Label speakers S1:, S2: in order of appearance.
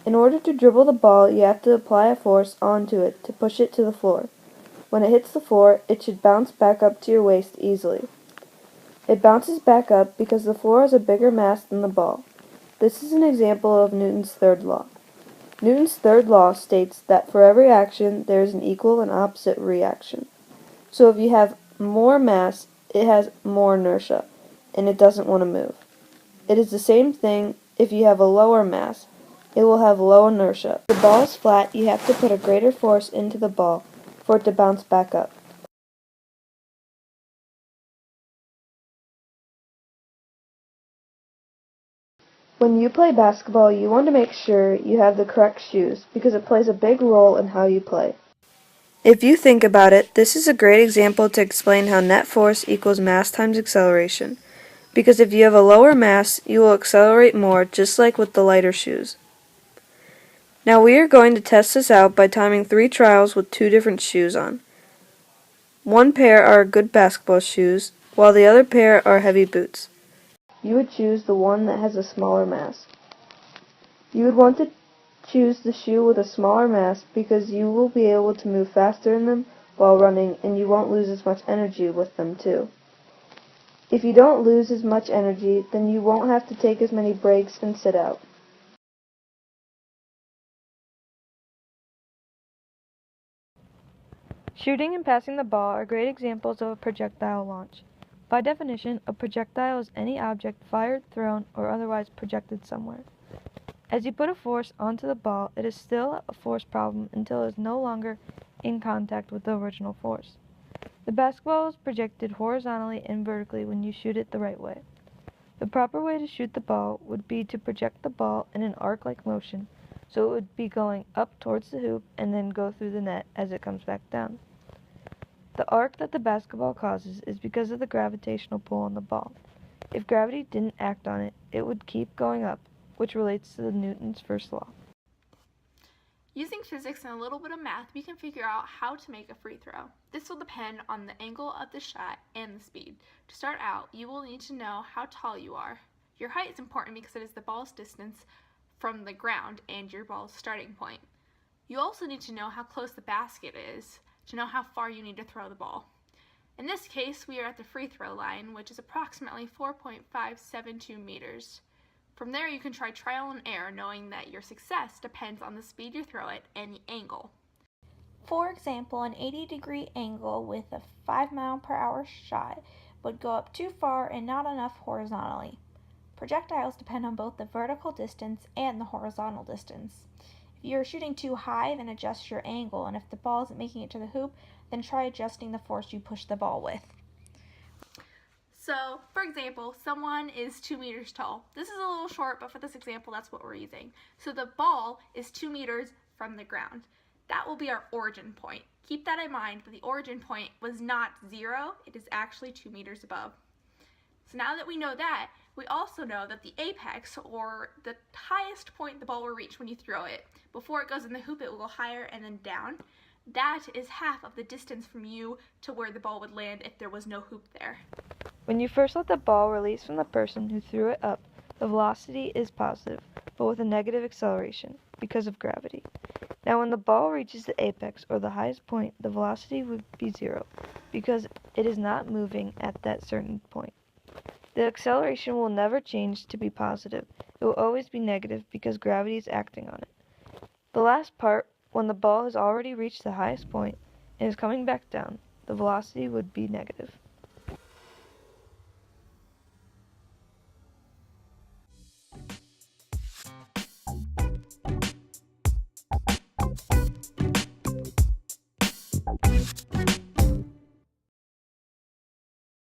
S1: In order to dribble the ball, you have to apply a force onto it to push it to the floor. When it hits the floor, it should bounce back up to your waist easily. It bounces back up because the floor has a bigger mass than the ball. This is an example of Newton's third law. Newton's third law states that for every action there is an equal and opposite reaction. So if you have more mass, it has more inertia, and it doesn't want to move. It is the same thing if you have a lower mass. It will have low inertia. If the ball is flat, you have to put a greater force into the ball for it to bounce back up. When you play basketball, you want to make sure you have the correct shoes because it plays a big role in how you play. If you think about it, this is a great example to explain how net force equals mass times acceleration. Because if you have a lower mass, you will accelerate more, just like with the lighter shoes. Now we are going to test this out by timing 3 trials with 2 different shoes on. One pair are good basketball shoes, while the other pair are heavy boots. You would choose the one that has a smaller mass. You would want to choose the shoe with a smaller mass because you will be able to move faster in them while running, and you won't lose as much energy with them too. If you don't lose as much energy, then you won't have to take as many breaks and sit out. Shooting and passing the ball are great examples of a projectile launch. By definition, a projectile is any object fired, thrown, or otherwise projected somewhere. As you put a force onto the ball, it is still a force problem until it is no longer in contact with the original force. The basketball is projected horizontally and vertically when you shoot it the right way. The proper way to shoot the ball would be to project the ball in an arc-like motion, so it would be going up towards the hoop and then go through the net as it comes back down. The arc that the basketball causes is because of the gravitational pull on the ball. If gravity didn't act on it, it would keep going up, which relates to Newton's first law.
S2: Using physics and a little bit of math, we can figure out how to make a free throw. This will depend on the angle of the shot and the speed. To start out, you will need to know how tall you are. Your height is important because it is the ball's distance from the ground and your ball's starting point. You also need to know how close the basket is to know how far you need to throw the ball. In this case, we are at the free throw line, which is approximately 4.572 meters. From there, you can try trial and error, knowing that your success depends on the speed you throw it and the angle.
S3: For example, an 80-degree angle with a 5-mile-per-hour shot would go up too far and not enough horizontally. Projectiles depend on both the vertical distance and the horizontal distance. If you are shooting too high, then adjust your angle, and if the ball isn't making it to the hoop, then try adjusting the force you push the ball with.
S2: So, for example, someone is 2 meters tall. This is a little short, but for this example, that's what we're using. So the ball is 2 meters from the ground. That will be our origin point. Keep that in mind, that the origin point was not 0, it is actually 2 meters above. So now that we know that, we also know that the apex, or the highest point the ball will reach when you throw it, before it goes in the hoop, it will go higher and then down. That is half of the distance from you to where the ball would land if there was no hoop there.
S1: When you first let the ball release from the person who threw it up, the velocity is positive, but with a negative acceleration, because of gravity. Now when the ball reaches the apex, or the highest point, the velocity would be 0, because it is not moving at that certain point. The acceleration will never change to be positive. It will always be negative because gravity is acting on it. The last part, when the ball has already reached the highest point and is coming back down, the velocity would be negative.